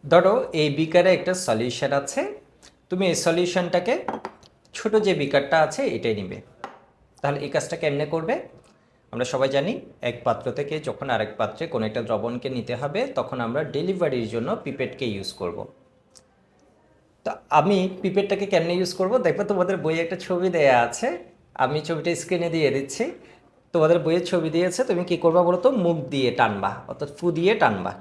ধরো এই বিকারে একটা সলিউশন আছে, তুমি এই সলিউশনটাকে ছোট যে বিকারটা আছে এটাই নিবে। তাহলে এই কাজটা কেমনে করবে? আমরা সবাই জানি এক পাত্র থেকে যখন আরেক পাত্রে কোনো একটা দ্রবণকে নিতে হবে তখন আমরা ডেলিভারির জন্য পিপেটকে ইউজ করব। তো আমি পিপেটটাকে কেমনে ইউজ করব দেখবে, তোমাদের বইয়ে একটা ছবি দেয়া আছে, আমি ছবিটা স্ক্রিনে দিয়ে দিচ্ছি। তোমাদের বইয়ের ছবি দিয়েছে, তুমি কি করবা বলো তো? মুখ দিয়ে টানবা, অর্থাৎ ফু দিয়ে টানবা।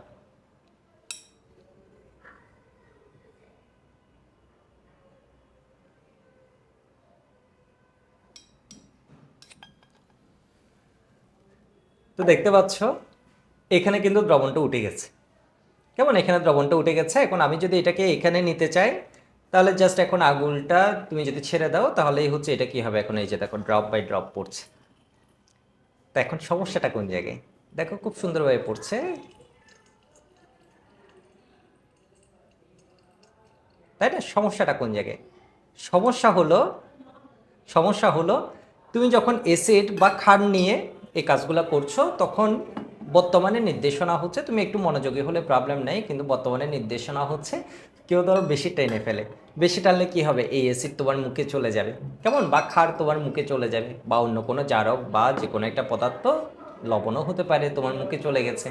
তো দেখতে পাচ্ছ এখানে কিন্তু দ্রবণটা উঠে গেছে। কেমন? এখানে দ্রবণটা উঠে গেছে। এখন আমি যদি এটাকে এখানে নিতে চাই তাহলে জাস্ট এখন আঙুলটা তুমি যদি ছেড়ে দাও তাহলেই হচ্ছে এটা কি হবে, এখন এই যে দেখো ড্রপ বাই ড্রপ পড়ছে। তো এখন সমস্যাটা কোন জায়গায়? দেখো খুব সুন্দরভাবে পড়ছে, তাই না? সমস্যাটা কোন জায়গায়? সমস্যা হলো সমস্যা হলো তুমি যখন অ্যাসিড বা ক্ষার নিয়ে এই কাজগুলো করছো তখন বর্তমানে নির্দেশনা হচ্ছে, তুমি একটু মনোযোগী হলে প্রবলেম নেই, কিন্তু বর্তমানে নির্দেশনা হচ্ছে কেউ ধরো বেশি টেনে ফেলে, বেশি টানলে কি হবে, এই অ্যাসিড তোমার মুখে চলে যাবে, কেমন, বা ক্ষার তোমার মুখে চলে যাবে, বা অন্য কোনো জারক বা যে কোনো একটা পদার্থ, লবণও হতে পারে, তোমার মুখে চলে গেছে।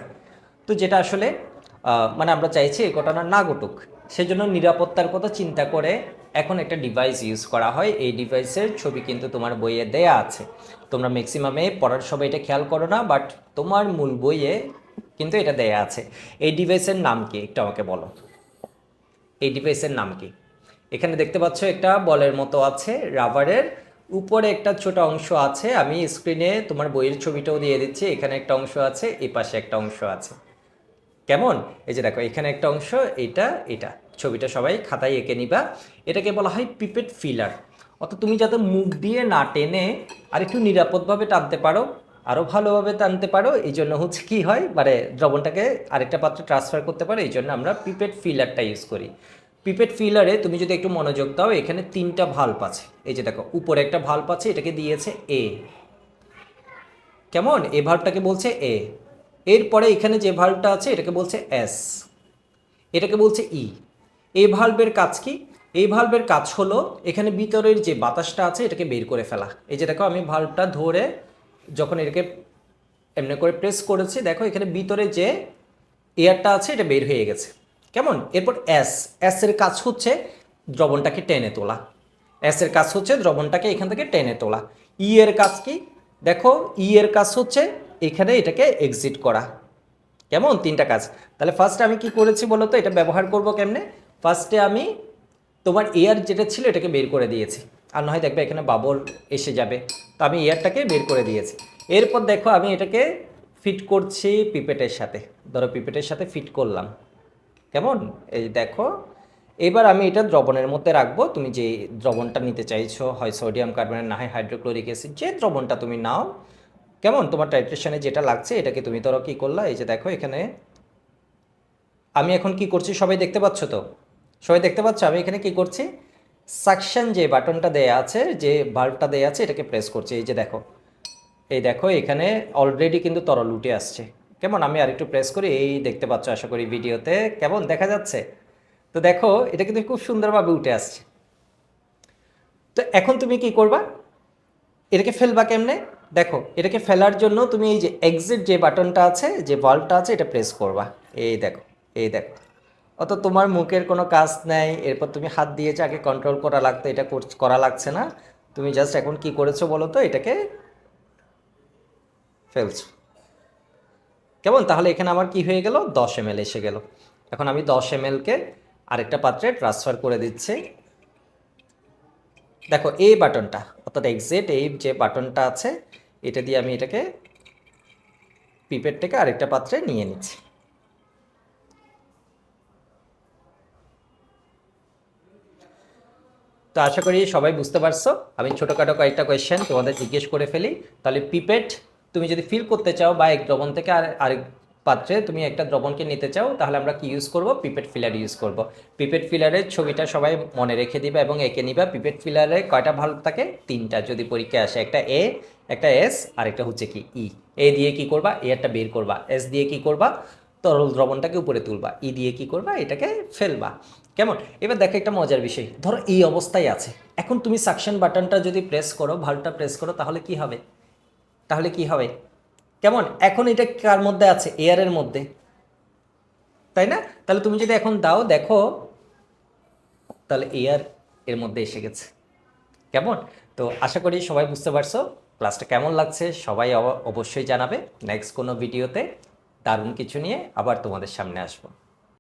তো যেটা আসলে মানে আমরা চাইছি এই ঘটনা না ঘটুক, সেজন্য নিরাপত্তার কথা চিন্তা করে এখন একটা ডিভাইস ইউজ করা হয়। এই ডিভাইসের ছবি কিন্তু তোমার বইয়ে দেয়া আছে, তোমরা ম্যাক্সিমামে পড়ার সময় এটা খেয়াল করো না, বাট তোমার মূল বইয়ে কিন্তু এটা দেয়া আছে। এই ডিভাইসের নাম কি একটু আমাকে বলো? এই ডিভাইসের নাম কি? এখানে দেখতে পাচ্ছ একটা বলের মতো আছে রাবারের, উপরে একটা ছোট অংশ আছে, আমি স্ক্রিনে তোমার বইয়ের ছবিটাও দিয়ে দিচ্ছি, এখানে একটা অংশ আছে, এই পাশে একটা অংশ আছে। কেমন? এই যে দেখো এখানে একটা অংশ, এটা এটা ছবিটা সবাই খাতায় এঁকে নিবা। এটাকে বলা হয় পিপেট ফিলার। অর্থাৎ তুমি যাতে মুখ দিয়ে না টেনে আর একটু নিরাপদভাবে টানতে পারো, আরও ভালোভাবে টানতে পারো, এই জন্য হচ্ছে কি হয়, মানে দ্রবণটাকে আরেকটা পাত্রে ট্রান্সফার করতে পারো, এই জন্য আমরা পিপেট ফিলারটা ইউজ করি। পিপেট ফিলারে তুমি যদি একটু মনোযোগ দাও, এখানে তিনটা ভাল্ব আছে। এই যে দেখো উপরে একটা ভাল্ব আছে, এটাকে দিয়েছে এ, কেমন, এ ভাল্বটাকে বলছে এ। এরপরে এখানে যে ভাল্বটা আছে এটাকে বলছে এস, এটাকে বলছে ই। এই ভালভের কাজ কি? এই ভালভের কাজ হলো এখানে ভিতরের যে বাতাসটা আছে এটাকে বের করে ফেলা। এই যে দেখো আমি ভালভটা ধরে যখন এটাকে এমনি করে প্রেস করেছি, দেখো এখানে ভিতরে যে এয়ারটা আছে এটা বের হয়ে গেছে। কেমন? এরপর এস, এস এর কাজ হচ্ছে দ্রবণটাকে টেনে তোলা। এস এর কাজ হচ্ছে দ্রবণটাকে এখান থেকে টেনে তোলা। ই এর কাজ কি? দেখো ই এর কাজ হচ্ছে এখানে এটাকে এক্সিট করা। কেমন? তিনটা কাজ। তাহলে ফার্স্টে আমি কি করেছি বলো তো, এটা ব্যবহার করব কেমনে? ফার্স্টে আমি তোমার এয়ার যেটা ছিল এটাকে বের করে দিয়েছি, আর না হয় দেখবে এখানে বাবল এসে যাবে, তো আমি এয়ারটাকে বের করে দিয়েছি। এরপর দেখো আমি এটাকে ফিট করছি পিপেটের সাথে, ধরো পিপেটের সাথে ফিট করলাম। কেমন? এই দেখো এবার আমি এটা দ্রবণের মধ্যে রাখবো, তুমি যে দ্রবণটা নিতে চাইছো, হয় সোডিয়াম কার্বনেট না হয় হাইড্রোক্লোরিক অ্যাসিড, যে দ্রবণটা তুমি নাও, কেমন, তোমার টাইট্রেশনে যেটা লাগছে এটাকে তুমি ধরো কি করলা, এই যে দেখো এখানে আমি এখন কি করছি সবাই দেখতে পাচ্ছ তো? সবাই দেখতে পাচ্ছ আমি এখানে কি করছি? সাকশন যে বাটনটা দেয়া আছে, যে ভাল্বটা দেয়া আছে, এটাকে প্রেস করছি। এই যে দেখো, এই দেখো এখানে অলরেডি কিন্তু তরল উঠে আসছে। কেমন? আমি আরেকটু প্রেস করি, এই দেখতে পাচ্ছ আশা করি ভিডিওতে, কেমন দেখা যাচ্ছে? তো দেখো এটা কিন্তু খুব সুন্দরভাবে উঠে আসছে। তো এখন তুমি কি করবা? এটাকে ফেলবা কেমনে? দেখো এটাকে ফেলার জন্য তুমি এই যে এক্সিট যে বাটনটা আছে, যে ভাল্বটা আছে, এটা প্রেস করবা। এই দেখো, এই দেখো, অত তোমার মুখের কোনো কাজ নেই, এরপর তুমি হাত দিয়েছে, আগে কন্ট্রোল করা লাগতো, এটা করা লাগছে না। তুমি জাস্ট এখন কি করেছো বলো তো, এটাকে ফেলছো। কেমন? তাহলে এখানে আমার কি হয়ে গেল, 10 ml এসে গেল। এখন আমি 10 ml-কে আরেকটা পাত্রে ট্রান্সফার করে দিচ্ছি। দেখো এই বাটনটা, অর্থাৎ এক্সিট, এই যে বাটনটা আছে, এটা দিয়ে আমি এটাকে পিপেট থেকে আরেকটা পাত্রে নিয়ে নিচ্ছি। তো আশা করি সবাই বুঝতে পারছো। আমি ছোটোখাটো কয়েকটা কোয়েশ্চেন তোমাদের জিজ্ঞেস করে ফেলি। তাহলে পিপেট তুমি যদি ফিল করতে চাও বা এক দ্রবণ থেকে আরেক পাত্রে তুমি একটা দ্রবণকে নিতে চাও, তাহলে আমরা কি ইউজ করব? পিপেট ফিলার ইউজ করব। পিপেট ফিলারের ছবিটা সবাই মনে রেখে দিবা এবং এঁকে নিবা। পিপেট ফিলারে কয়টা ভালভ থাকে? তিনটা, যদি পরীক্ষায় আসে। একটা এ, একটা এস, আর একটা হচ্ছে কি ই। এ দিয়ে কি করবা? এয়ারটা বের করবা। এস দিয়ে কি করবা? তরল দ্রবণটাকে উপরে তুলবা, ই দিয়ে কি করবা, এটাকে ফেলবা। কেমন? এবার দেখো একটা মজার বিষয়, ধরো এই অবস্থায় আছে, এখন তুমি সাকশন বাটনটা যদি প্রেস করো, ভালভটা প্রেস করো, তাহলে কি হবে? তাহলে কি হবে? কেমন? এখন এটা কার মধ্যে আছে? এয়ারের মধ্যে, তাই না? তাহলে তুমি যদি এখন দাও, দেখো তাহলে এয়ার এর মধ্যে এসে গেছে। কেমন? তো আশা করি সবাই বুঝতে পারছো। ক্লাসটা কেমন লাগছে সবাই অবশ্যই জানাবে। নেক্সট কোনো ভিডিওতে দারুণ কিছু নিয়ে আবার তোমাদের সামনে আসবো।